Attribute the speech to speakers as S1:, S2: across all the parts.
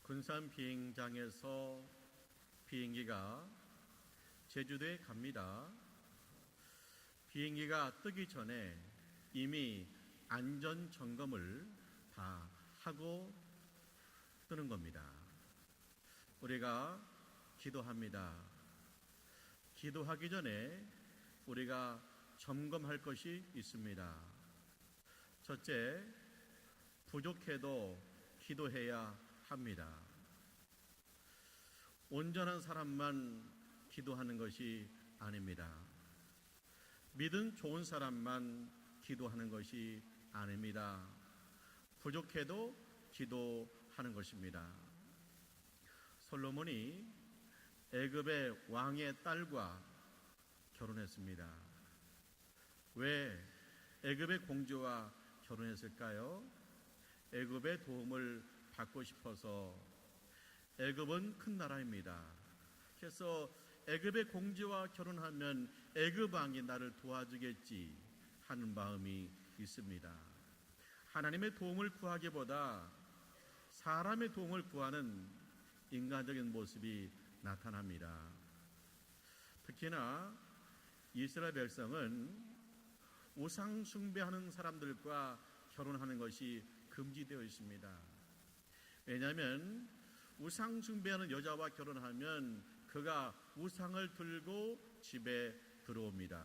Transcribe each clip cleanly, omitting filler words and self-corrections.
S1: 군산 비행장에서 비행기가 제주도에 갑니다. 비행기가 뜨기 전에 이미 안전 점검을 다 하고 뜨는 겁니다. 우리가 기도합니다. 기도하기 전에 우리가 점검할 것이 있습니다. 첫째, 부족해도 기도해야 합니다. 온전한 사람만 기도하는 것이 아닙니다. 믿음 좋은 사람만 기도하는 것이 아닙니다. 부족해도 기도하는 것입니다. 솔로몬이 애굽의 왕의 딸과 결혼했습니다. 왜 애굽의 공주와 결혼했을까요? 애굽의 도움을 받고 싶어서. 애굽은 큰 나라입니다. 그래서 애굽의 공주와 결혼하면 애굽 왕이 나를 도와주겠지 하는 마음이 있습니다. 하나님의 도움을 구하기보다 사람의 도움을 구하는 인간적인 모습이 나타납니다. 특히나 이스라엘 백성은 우상 숭배하는 사람들과 결혼하는 것이 금지되어 있습니다. 왜냐하면 우상 숭배하는 여자와 결혼하면 그가 우상을 들고 집에 들어옵니다.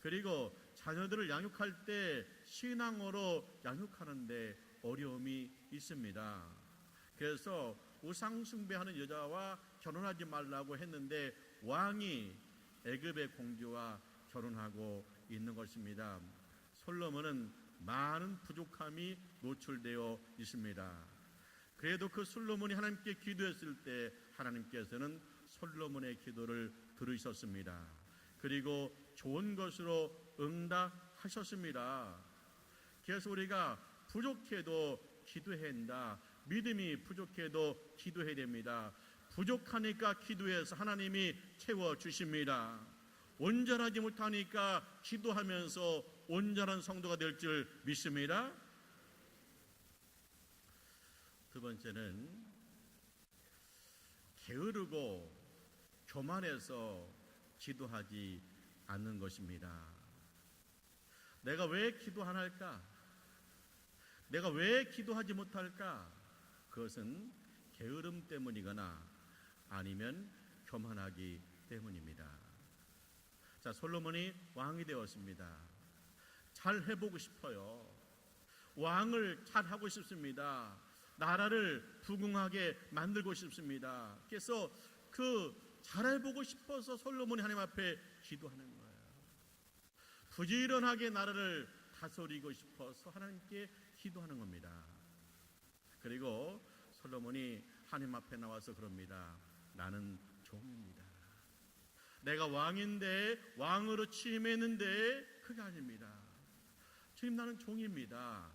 S1: 그리고 자녀들을 양육할 때 신앙으로 양육하는데 어려움이 있습니다. 그래서 우상 숭배하는 여자와 결혼하지 말라고 했는데 왕이 애굽의 공주와 결혼하고 있는 것입니다. 솔로몬은 많은 부족함이 노출되어 있습니다. 그래도 그 솔로몬이 하나님께 기도했을 때 하나님께서는 솔로몬의 기도를 들으셨습니다. 그리고 좋은 것으로 응답하셨습니다. 그래서 우리가 부족해도 기도해야 한다. 믿음이 부족해도 기도해야 됩니다. 부족하니까 기도해서 하나님이 채워주십니다. 온전하지 못하니까 기도하면서 온전한 성도가 될 줄 믿습니다. 두 번째는 게으르고 교만해서 기도하지 않는 것입니다. 내가 왜 기도 안 할까? 내가 왜 기도하지 못할까? 그것은 게으름 때문이거나 아니면 교만하기 때문입니다. 자, 솔로몬이 왕이 되었습니다. 잘 해보고 싶어요. 왕을 잘 하고 싶습니다. 나라를 부궁하게 만들고 싶습니다. 그래서 그 잘해보고 싶어서 솔로몬이 하나님 앞에 기도하는 거예요. 부지런하게 나라를 다스리고 싶어서 하나님께 기도하는 겁니다. 그리고 솔로몬이 하나님 앞에 나와서 그럽니다. 나는 종입니다. 내가 왕인데 왕으로 취임했는데 그게 아닙니다. 주님, 나는 종입니다.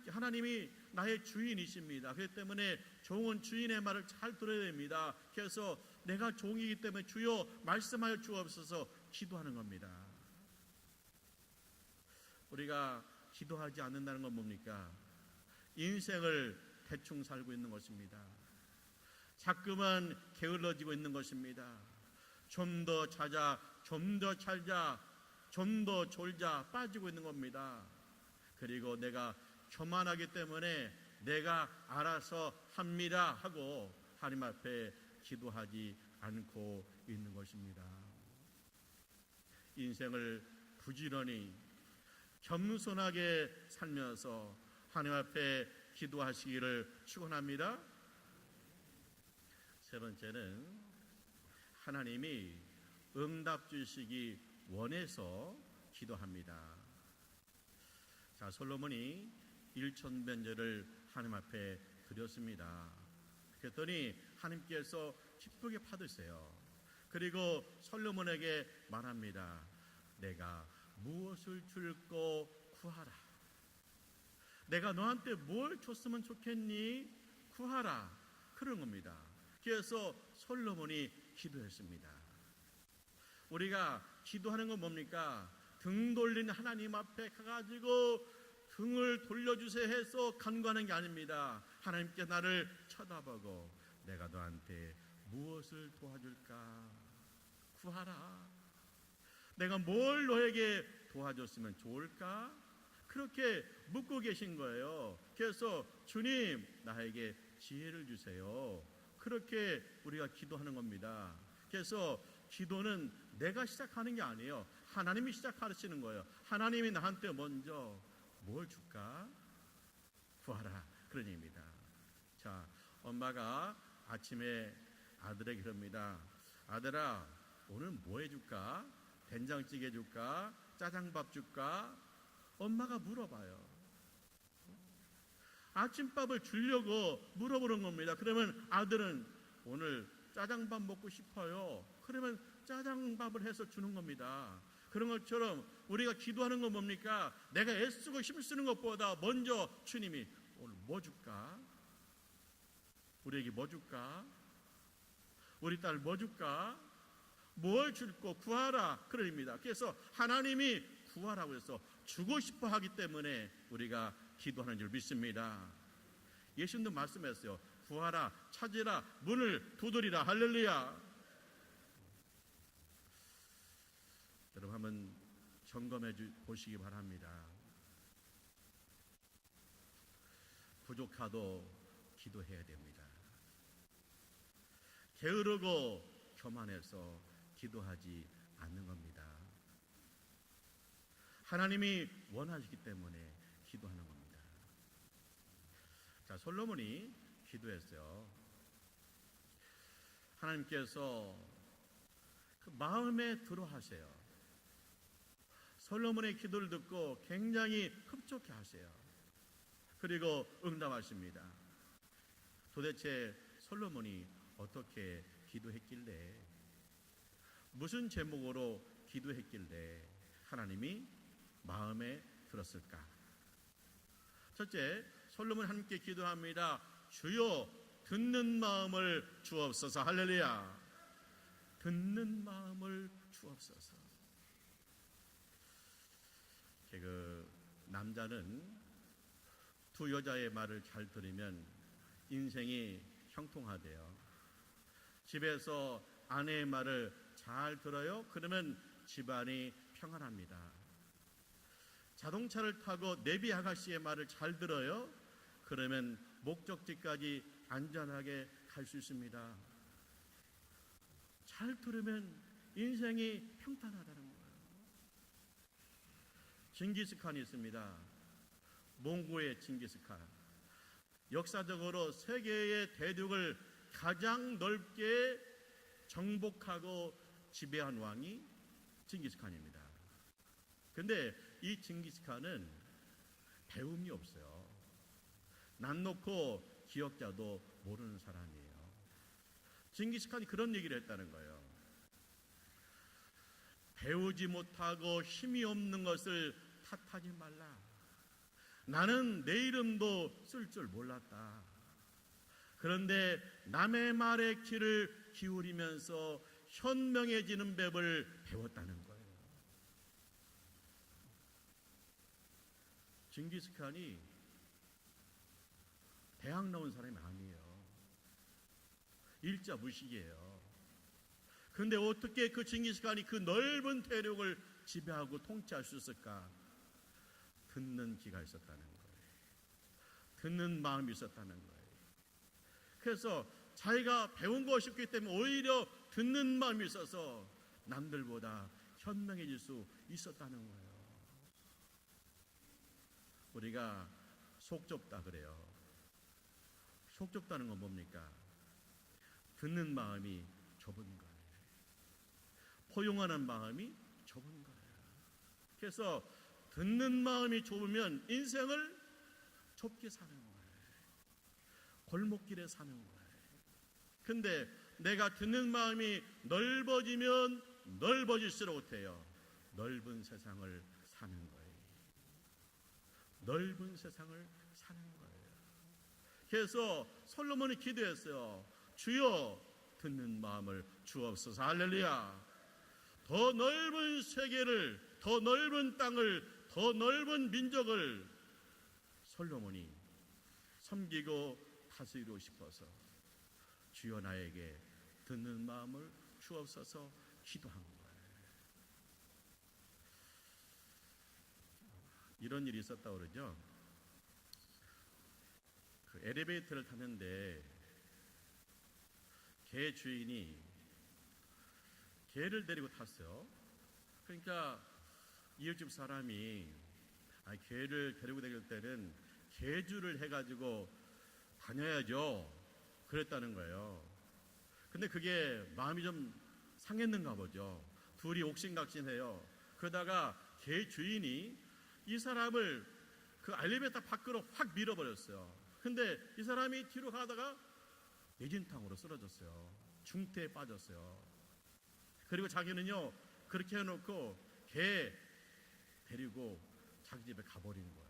S1: 하나님이 나의 주인이십니다. 그렇기 때문에 종은 주인의 말을 잘 들어야 됩니다. 그래서 내가 종이기 때문에 주여 말씀하여 주옵소서 기도하는 겁니다. 우리가 기도하지 않는다는 건 뭡니까? 인생을 대충 살고 있는 것입니다. 자꾸만 게을러지고 있는 것입니다. 좀 더 자자, 좀 더 살자, 좀 더 졸자 빠지고 있는 겁니다. 그리고 내가 교만하기 때문에 내가 알아서 합니다 하고 하나님 앞에 기도하지 않고 있는 것입니다. 인생을 부지런히 겸손하게 살면서 하나님 앞에 기도하시기를 축원합니다. 세 번째는 하나님이 응답 주시기 원해서 기도합니다. 자, 솔로몬이 일천변제를 하나님 앞에 드렸습니다. 그랬더니 하나님께서 기쁘게 받으세요. 그리고 솔로몬에게 말합니다. 내가 무엇을 줄고 구하라. 내가 너한테 뭘 줬으면 좋겠니? 구하라. 그런 겁니다. 그래서 솔로몬이 기도했습니다. 우리가 기도하는 건 뭡니까? 등 돌린 하나님 앞에 가가지고 등을 문을 돌려주세요 해서 간구하는 게 아닙니다. 하나님께 나를 쳐다보고 내가 너한테 무엇을 도와줄까 구하라. 내가 뭘 너에게 도와줬으면 좋을까? 그렇게 묻고 계신 거예요. 그래서 주님 나에게 지혜를 주세요. 그렇게 우리가 기도하는 겁니다. 그래서 기도는 내가 시작하는 게 아니에요. 하나님이 시작하시는 거예요. 하나님이 나한테 먼저 뭘 줄까? 구하라. 그런 의미입니다. 자, 엄마가 아침에 아들에게 그럽니다. 아들아, 오늘 뭐 해줄까? 된장찌개 줄까? 짜장밥 줄까? 엄마가 물어봐요. 아침밥을 주려고 물어보는 겁니다. 그러면 아들은 오늘 짜장밥 먹고 싶어요. 그러면 짜장밥을 해서 주는 겁니다. 그런 것처럼 우리가 기도하는 건 뭡니까? 내가 애쓰고 힘쓰는 것보다 먼저 주님이 오늘 뭐 줄까? 우리에게 뭐 줄까? 우리 딸 뭐 줄까? 뭘 줄까? 구하라. 그럽니다. 그래서 하나님이 구하라고 해서 주고 싶어 하기 때문에 우리가 기도하는 줄 믿습니다. 예수님도 말씀했어요. 구하라, 찾으라, 문을 두드리라. 할렐루야. 여러분 한번 점검해 보시기 바랍니다. 부족하도 기도해야 됩니다. 게으르고 교만해서 기도하지 않는 겁니다. 하나님이 원하시기 때문에 기도하는 겁니다. 자, 솔로몬이 기도했어요. 하나님께서 그 마음에 들어 하세요. 솔로몬의 기도를 듣고 굉장히 흡족해 하세요. 그리고 응답하십니다. 도대체 솔로몬이 어떻게 기도했길래, 무슨 제목으로 기도했길래 하나님이 마음에 들었을까? 첫째, 솔로몬 함께 기도합니다. 주여 듣는 마음을 주옵소서. 할렐루야. 듣는 마음을 주옵소서. 그 남자는 두 여자의 말을 잘 들으면 인생이 형통하대요. 집에서 아내의 말을 잘 들어요. 그러면 집안이 평안합니다. 자동차를 타고 내비 아가씨의 말을 잘 들어요. 그러면 목적지까지 안전하게 갈 수 있습니다. 잘 들으면 인생이 평탄하다는 거예요. 징기스칸이 있습니다. 몽고의 징기스칸. 역사적으로 세계의 대륙을 가장 넓게 정복하고 지배한 왕이 징기스칸입니다. 근데 이 징기스칸은 배움이 없어요. 난 놓고 기억자도 모르는 사람이에요. 징기스칸이 그런 얘기를 했다는 거예요. 배우지 못하고 힘이 없는 것을 탓하지 말라. 나는 내 이름도 쓸 줄 몰랐다. 그런데 남의 말에 귀를 기울이면서 현명해지는 법을 배웠다는 거예요. 징기스칸이 대학 나온 사람이 아니에요. 일자 무식이에요. 그런데 어떻게 그 징기스칸이 그 넓은 대륙을 지배하고 통치할 수 있을까? 듣는 귀가 있었다는 거예요. 듣는 마음이 있었다는 거예요. 그래서 자기가 배운 것이 없기 때문에 오히려 듣는 마음이 있어서 남들보다 현명해질 수 있었다는 거예요. 우리가 속 좁다 그래요. 속 좁다는 건 뭡니까? 듣는 마음이 좁은 거예요. 포용하는 마음이 좁은 거예요. 그래서 듣는 마음이 좁으면 인생을 좁게 사는 거예요. 골목길에 사는 거예요. 근데 내가 듣는 마음이 넓어지면 넓어질수록 어때요? 넓은 세상을 사는 거예요. 넓은 세상을 사는 거예요. 그래서 솔로몬이 기도했어요. 주여 듣는 마음을 주옵소서. 할렐루야. 더 넓은 세계를, 더 넓은 땅을, 더 넓은 민족을 솔로몬이 섬기고 다스리고 싶어서 주여 나에게 듣는 마음을 주옵소서 기도한 거예요. 이런 일이 있었다고 그러죠. 그 엘리베이터를 탔는데 개 주인이 개를 데리고 탔어요. 그러니까 이웃집 사람이 개를 데리고 다닐 때는 개주를 해가지고 다녀야죠 그랬다는 거예요. 근데 그게 마음이 좀 상했는가 보죠. 둘이 옥신각신해요. 그러다가 개 주인이 이 사람을 그 엘리베이터 밖으로 확 밀어버렸어요. 근데 이 사람이 뒤로 가다가 내진탕으로 쓰러졌어요. 중태에 빠졌어요. 그리고 자기는요 그렇게 해놓고 개 데리고 자기 집에 가버린 거예요.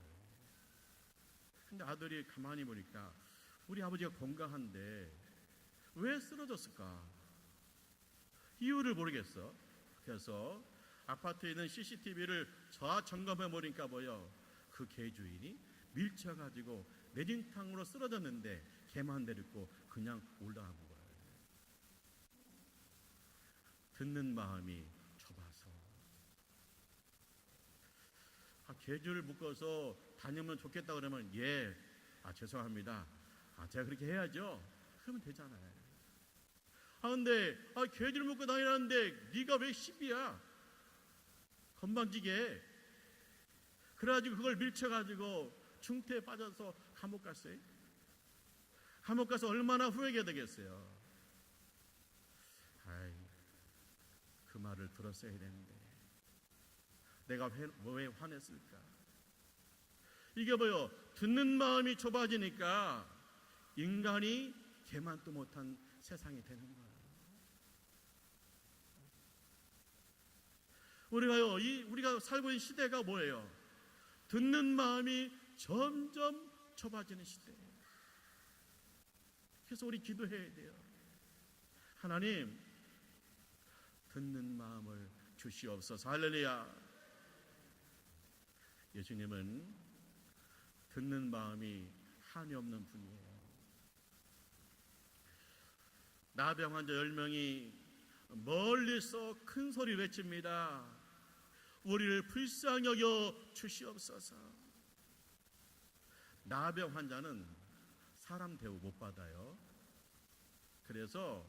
S1: 근데 아들이 가만히 보니까 우리 아버지가 건강한데 왜 쓰러졌을까? 이유를 모르겠어. 그래서 아파트에 있는 CCTV를 점검해 보니까 뭐요? 그 개 주인이 밀쳐가지고 내진탕으로 쓰러졌는데 개만 데리고 그냥 올라간 거예요. 듣는 마음이 좁아서 개주를 묶어서 다니면 좋겠다 그러면 죄송합니다. 제가 그렇게 해야죠. 그러면 되잖아요. 근데 개주를 묶고 다니는데 네가 왜 시비야? 건방지게. 그래가지고 그걸 밀쳐가지고 중태에 빠져서 감옥 갔어요. 감옥 가서 얼마나 후회가 되겠어요. 그 말을 들었어야 되는데 내가 왜 화냈을까? 이게 뭐요? 듣는 마음이 좁아지니까 인간이 개만도 못한 세상이 되는 거예요. 우리가 살고 있는 시대가 뭐예요? 듣는 마음이 점점 좁아지는 시대예요. 그래서 우리 기도해야 돼요. 하나님, 듣는 마음을 주시옵소서. 할렐루야. 예수님은 듣는 마음이 한이 없는 분이에요. 나병 환자 10명이 멀리서 큰 소리 외칩니다. 우리를 불쌍히 여겨 주시옵소서. 나병 환자는 사람 대우 못 받아요. 그래서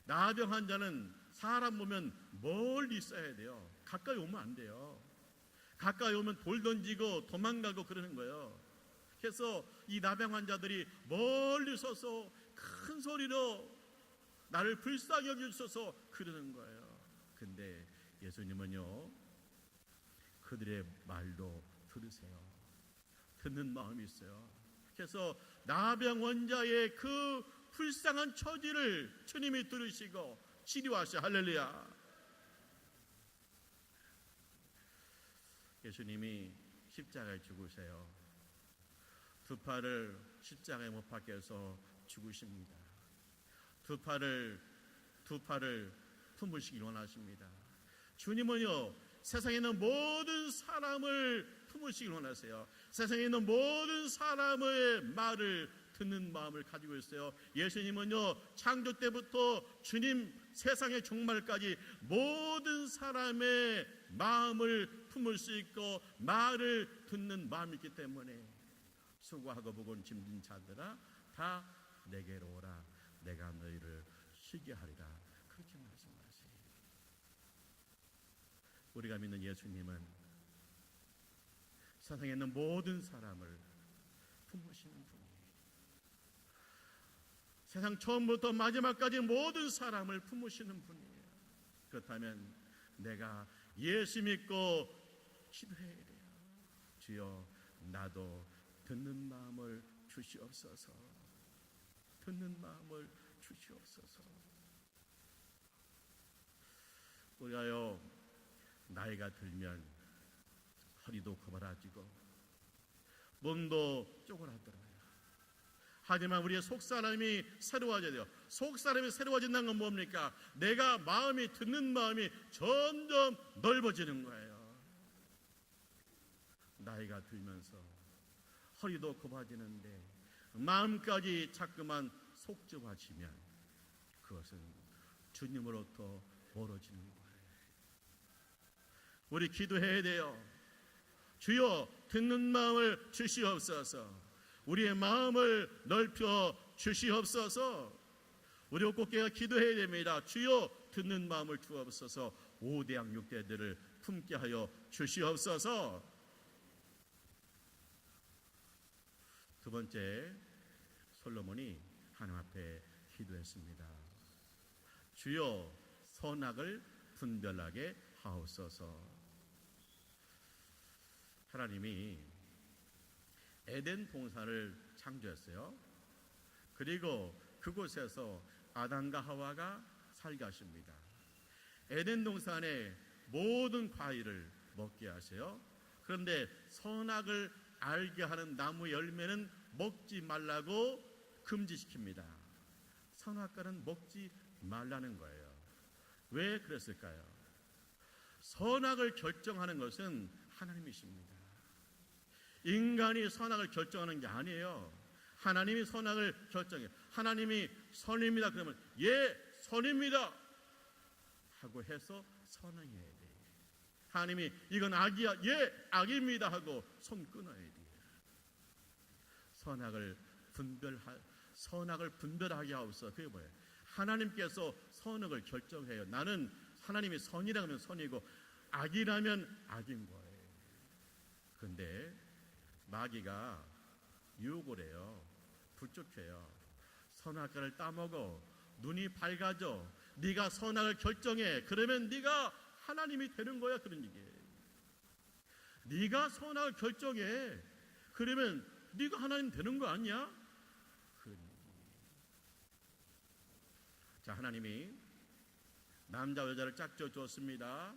S1: 나병 환자는 사람 보면 멀리 있어야 돼요. 가까이 오면 안 돼요. 가까이 오면 돌 던지고 도망가고 그러는 거예요. 그래서 이 나병 환자들이 멀리 서서 큰 소리로 나를 불쌍히 여겨주셔서 그러는 거예요. 근데 예수님은요 그들의 말도 들으세요. 듣는 마음이 있어요. 그래서 나병 환자의 그 불쌍한 처지를 주님이 들으시고 치료하셔. 할렐루야. 예수님이 십자가에 죽으세요. 두 팔을 십자가에 못 박혀서 죽으십니다. 두 팔을 품으시길 원하십니다. 주님은요 세상에 있는 모든 사람을 품으시길 원하세요. 세상에 있는 모든 사람의 말을 듣는 마음을 가지고 있어요. 예수님은요 창조 때부터 주님 세상의 종말까지 모든 사람의 마음을 품을 수 있고 말을 듣는 마음이 있기 때문에 수고하고 무거운 짐진 자들아 다 내게로 오라. 내가 너희를 쉬게 하리라. 그렇게 말씀하세요. 우리가 믿는 예수님은 세상에 있는 모든 사람을 품으시는 분이에요. 세상 처음부터 마지막까지 모든 사람을 품으시는 분이에요. 그렇다면 내가 예수 믿고 기도해야 돼요. 주여 나도 듣는 마음을 주시옵소서. 듣는 마음을 주시옵소서. 우리가요 나이가 들면 허리도 구부라지고 몸도 쪼그라들어요. 하지만 우리의 속사람이 새로워져야 돼요. 속사람이 새로워진다는 건 뭡니까? 내가 마음이 듣는 마음이 점점 넓어지는 거예요. 나이가 들면서 허리도 굽어지는데 마음까지 자꾸만 속좁아지면 그것은 주님으로부터 멀어지는 거예요. 우리 기도해야 돼요. 주여, 듣는 마음을 주시옵소서. 우리의 마음을 넓혀 주시옵소서. 우리 옥곡교회가 기도해야 됩니다. 주여, 듣는 마음을 주옵소서. 5대양 6대들을 품게 하여 주시옵소서. 두 번째, 솔로몬이 하나님 앞에 기도했습니다. 주여, 선악을 분별하게 하옵소서. 하나님이 에덴 동산을 창조했어요. 그리고 그곳에서 아담과 하와가 살게 하십니다. 에덴 동산의 모든 과일을 먹게 하세요. 그런데 선악을 알게 하는 나무 열매는 먹지 말라고 금지시킵니다. 선악과는 먹지 말라는 거예요. 왜 그랬을까요? 선악을 결정하는 것은 하나님이십니다. 인간이 선악을 결정하는 게 아니에요. 하나님이 선악을 결정해요. 하나님이 선입니다. 그러면 예, 선입니다 하고 해서 선행해야 돼요. 하나님이 이건 악이야, 예, 악입니다 하고 손 끊어야 돼요. 선악을 분별하게 하옵소서. 그게 뭐예요? 하나님께서 선악을 결정해요. 나는 하나님이 선이라면 선이고 악이라면 악인 거예요. 그런데 마귀가 유혹을 해요. 부족해요. 선악과를 따먹어. 눈이 밝아져. 네가 선악을 결정해. 그러면 네가 하나님이 되는 거야. 그런 얘기예요. 네가 선악을 결정해. 그러면 네가 하나님 되는 거 아니야? 그런 얘기예요. 자, 하나님이 남자 여자를 짝져 주었습니다.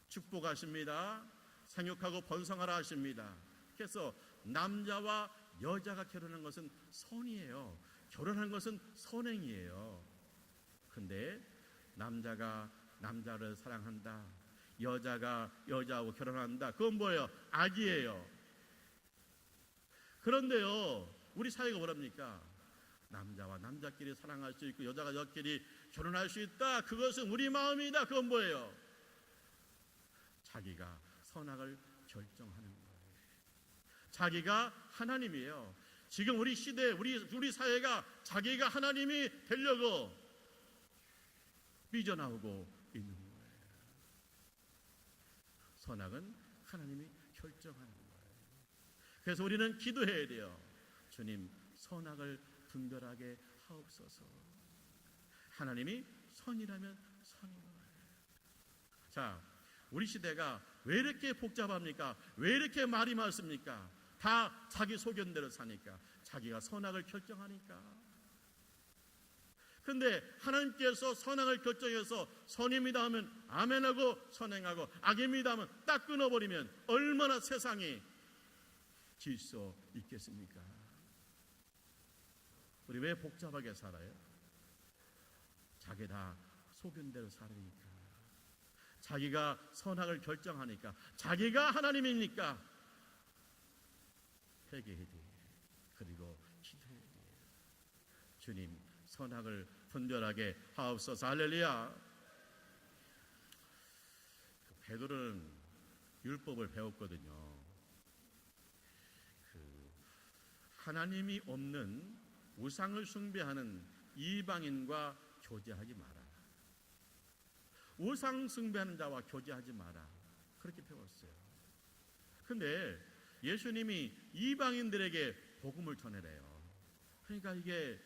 S1: 축복하십니다. 생육하고 번성하라 하십니다. 그래서 남자와 여자가 결혼한 것은 선이에요. 결혼한 것은 선행이에요. 그런데 남자가 남자를 사랑한다, 여자가 여자하고 결혼한다, 그건 뭐예요? 악이에요. 그런데요, 우리 사회가 뭐랍니까? 남자와 남자끼리 사랑할 수 있고 여자가 여자끼리 결혼할 수 있다. 그것은 우리 마음이다. 그건 뭐예요? 자기가 선악을 결정하는 거예요. 자기가 하나님이에요. 지금 우리 시대, 우리 사회가 자기가 하나님이 되려고 삐져나오고 있는 거예요. 선악은 하나님이 결정하는 거예요. 그래서 우리는 기도해야 돼요. 주님, 선악을 분별하게 하옵소서. 하나님이 선이라면 선인 거예요. 자, 우리 시대가 왜 이렇게 복잡합니까? 왜 이렇게 말이 많습니까? 다 자기 소견대로 사니까, 자기가 선악을 결정하니까. 그런데 하나님께서 선악을 결정해서 선입니다 하면 아멘하고 선행하고, 악입니다 하면 딱 끊어버리면 얼마나 세상이 질서 있겠습니까? 우리 왜 복잡하게 살아요? 자기 다 소견대로 살으니까. 자기가 선악을 결정하니까. 자기가 하나님이니까. 회개해야 돼요. 그리고 기도해야 돼요. 주님, 선악을 분별하게 하옵소서. 할렐루야. 베드로는 율법을 배웠거든요. 하나님이 없는 우상을 숭배하는 이방인과 교제하지 마라. 우상 숭배하는 자와 교제하지 마라. 그렇게 배웠어요. 그런데 예수님이 이방인들에게 복음을 전해래요. 그러니까 이게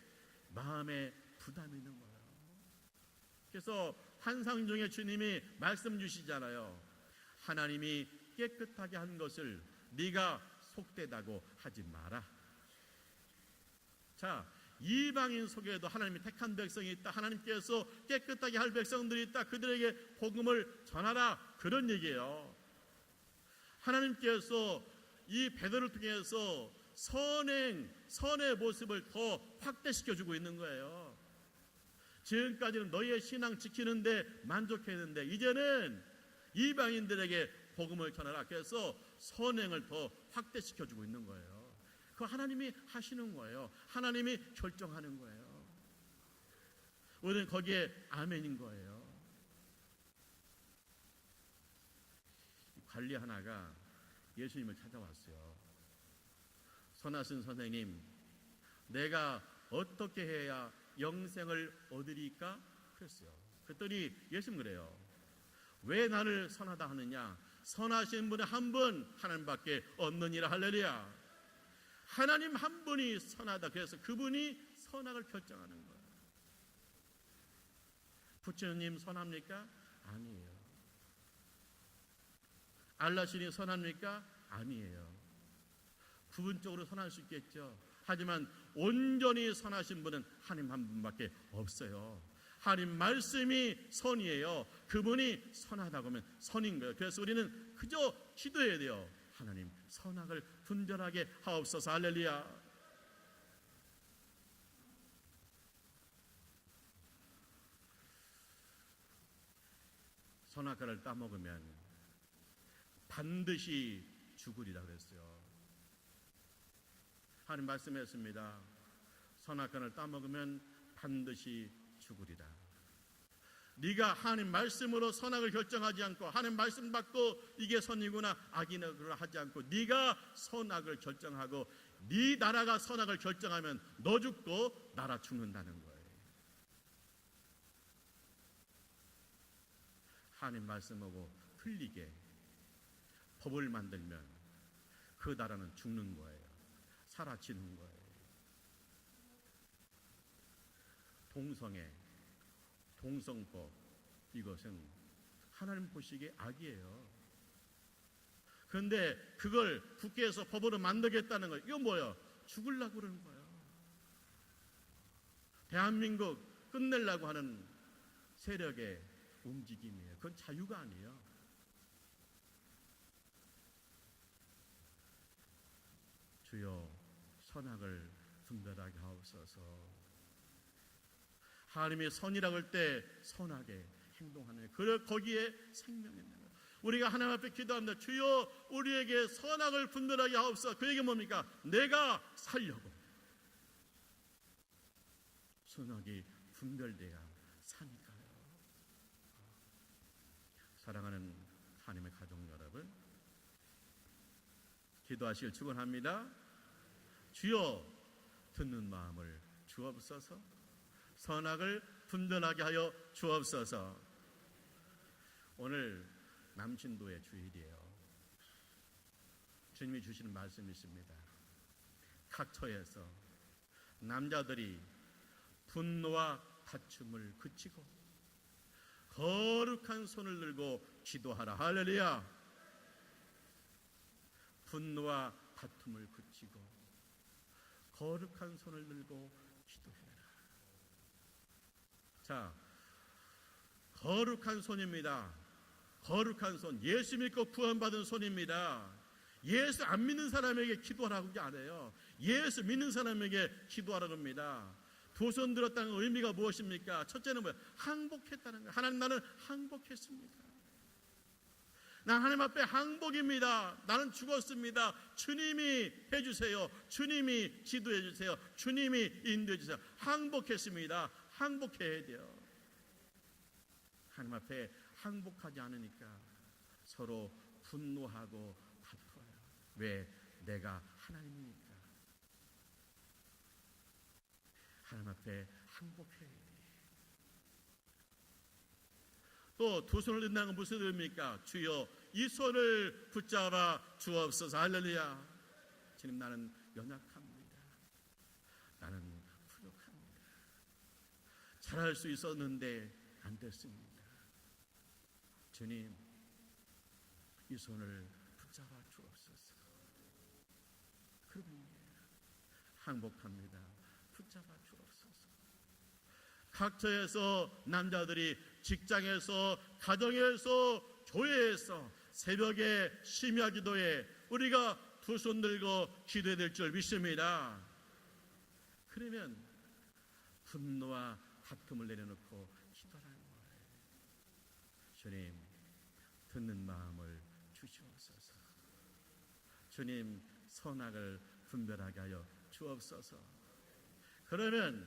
S1: 마음에 부담이 있는 거예요. 그래서 환상 중에 주님이 말씀 주시잖아요. 하나님이 깨끗하게 한 것을 네가 속되다고 하지 마라. 자, 이방인 속에도 하나님이 택한 백성이 있다. 하나님께서 깨끗하게 할 백성들이 있다. 그들에게 복음을 전하라. 그런 얘기예요. 하나님께서 이 베드로를 통해서 선의 모습을 더 확대시켜주고 있는 거예요. 지금까지는 너희의 신앙 지키는데 만족했는데 이제는 이방인들에게 복음을 전하라. 그래서 선행을 더 확대시켜주고 있는 거예요. 그거 하나님이 하시는 거예요. 하나님이 결정하는 거예요. 우리는 거기에 아멘인 거예요. 관리 하나가 예수님을 찾아왔어요. 선하신 선생님, 내가 어떻게 해야 영생을 얻으리까? 그랬어요. 그랬더니 예수님 그래요. 왜 나를 선하다 하느냐? 선하신 분이 한 분 하나님밖에 없느니라. 할렐루야. 하나님 한 분이 선하다. 그래서 그분이 선악을 결정하는 거예요. 부처님 선합니까? 아니에요. 알라신이 선합니까? 아니에요. 부분적으로 선할 수 있겠죠. 하지만 온전히 선하신 분은 하나님 한 분밖에 없어요. 하나님 말씀이 선이에요. 그분이 선하다고 하면 선인 거예요. 그래서 우리는 그저 기도해야 돼요. 하나님 선악을 분별하게 하옵소서. 할렐루야. 선악과를 따먹으면 반드시 죽으리라 그랬어요. 하나님 말씀했습니다. 선악과를 따먹으면 반드시 죽으리라. 네가 하나님 말씀으로 선악을 결정하지 않고 하나님 말씀 받고 이게 선이구나 악이나 그걸 하지 않고 네가 선악을 결정하고 네 나라가 선악을 결정하면 너 죽고 나라 죽는다는 거예요. 하나님 말씀하고 틀리게 법을 만들면 그 나라는 죽는 거예요. 사라지는 거예요. 동성애, 동성법, 이것은 하나님 보시기에 악이에요. 그런데 그걸 국회에서 법으로 만들겠다는 거예요. 이거 뭐예요? 죽으려고 그러는 거예요. 대한민국 끝내려고 하는 세력의 움직임이에요. 그건 자유가 아니에요. 주여 선악을 분별하게 하옵소서. 하나님이 선이라고 할 때 선하게 행동하는 거예요. 거기에 생명이 있는 거예요. 우리가 하나님 앞에 기도합니다. 주여 우리에게 선악을 분별하게 하옵소서. 그 얘기 뭡니까? 내가 살려고 선악이 분별돼야 사니까요. 사랑하는 하나님의 가족 여러분, 기도하시길 축원합니다. 주여 듣는 마음을 주옵소서. 선악을 분별하게 하여 주옵소서. 오늘 남신도의 주일이에요. 주님이 주시는 말씀이 있습니다. 각 처에서 남자들이 분노와 다툼을 그치고 거룩한 손을 들고 기도하라. 할렐루야. 분노와 다툼을 그치고 거룩한 손을 들고 기도해라. 자, 거룩한 손입니다. 거룩한 손, 예수 믿고 구원받은 손입니다. 예수 안 믿는 사람에게 기도하라고 하지 않아요. 예수 믿는 사람에게 기도하라고 합니다. 두 손 들었다는 의미가 무엇입니까? 첫째는 뭐예요? 항복했다는 거예요. 하나님, 나는 항복했습니다. 난 하나님 앞에 항복입니다. 나는 죽었습니다. 주님이 해주세요. 주님이 지도해 주세요. 주님이 인도해 주세요. 항복했습니다. 항복해야 돼요. 하나님 앞에 항복하지 않으니까 서로 분노하고 다퉈요. 왜? 내가 하나님이니까. 하나님 앞에 항복해야 돼. 또 두 손을 든다는 건 무슨 의미입니까? 주여 이 손을 붙잡아 주옵소서. 할렐루야. 주님, 나는 연약합니다. 나는 부족합니다. 잘할 수 있었는데 안 됐습니다. 주님, 이 손을 붙잡아 주옵소서. 그러면 항복합니다. 붙잡아 주옵소서. 각처에서 남자들이 직장에서, 가정에서, 교회에서 새벽에 심야 기도에 우리가 두 손 들고 기도해야 될 줄 믿습니다. 그러면 분노와 다툼을 내려놓고 기도하는 거예요. 주님, 듣는 마음을 주시옵소서. 주님, 선악을 분별하게 하여 주옵소서. 그러면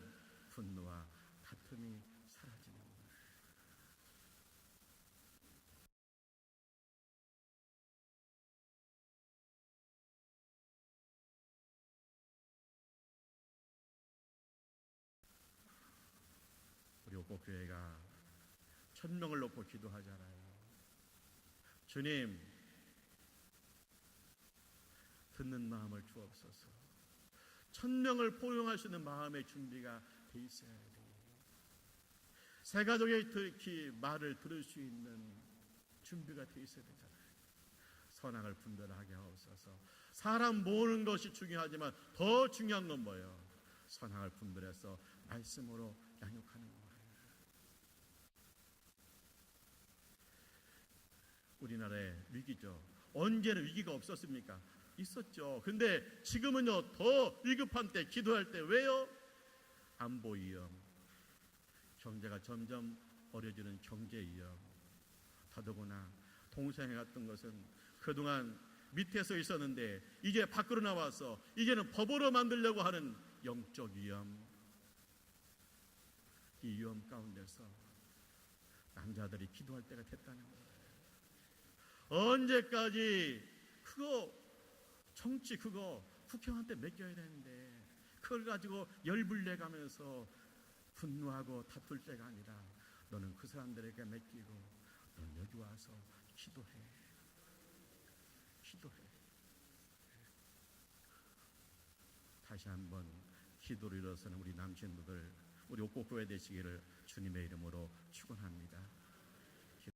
S1: 분노와 다툼이 사라지는 거예요. 우리 옥고교회가 1000명을 놓고 기도하잖아요. 주님, 듣는 마음을 주옵소서. 1000명을 포용할 수 있는 마음의 준비가 돼 있어야 돼요. 세 가족의 말을 들을 수 있는 준비가 돼 있어야 되잖아요. 선악을 분별하게 하옵소서. 사람 모으는 것이 중요하지만 더 중요한 건 뭐예요? 선악을 분별해서 말씀으로 양육하는 거예요. 우리나라의 위기죠. 언제는 위기가 없었습니까? 있었죠. 근데 지금은요, 더 위급한 때, 기도할 때. 왜요? 안보 위험, 경제가 점점 어려지는 경제 위험, 더더구나 동성애 같은 것은 그동안 밑에서 있었는데 이제 밖으로 나와서 이제는 법으로 만들려고 하는 영적 위험. 이 위험 가운데서 남자들이 기도할 때가 됐다는 거예요. 언제까지 그거 정치 그거 국회의원한테 맡겨야 되는데 그걸 가지고 열불내가면서 분노하고 다툴 때가 아니라 너는 그 사람들에게 맡기고 너는 여기 와서 기도해. 다시 한번 기도를 일어서는 우리 남친부들, 우리 옥고교회 되시기를 주님의 이름으로 축원합니다.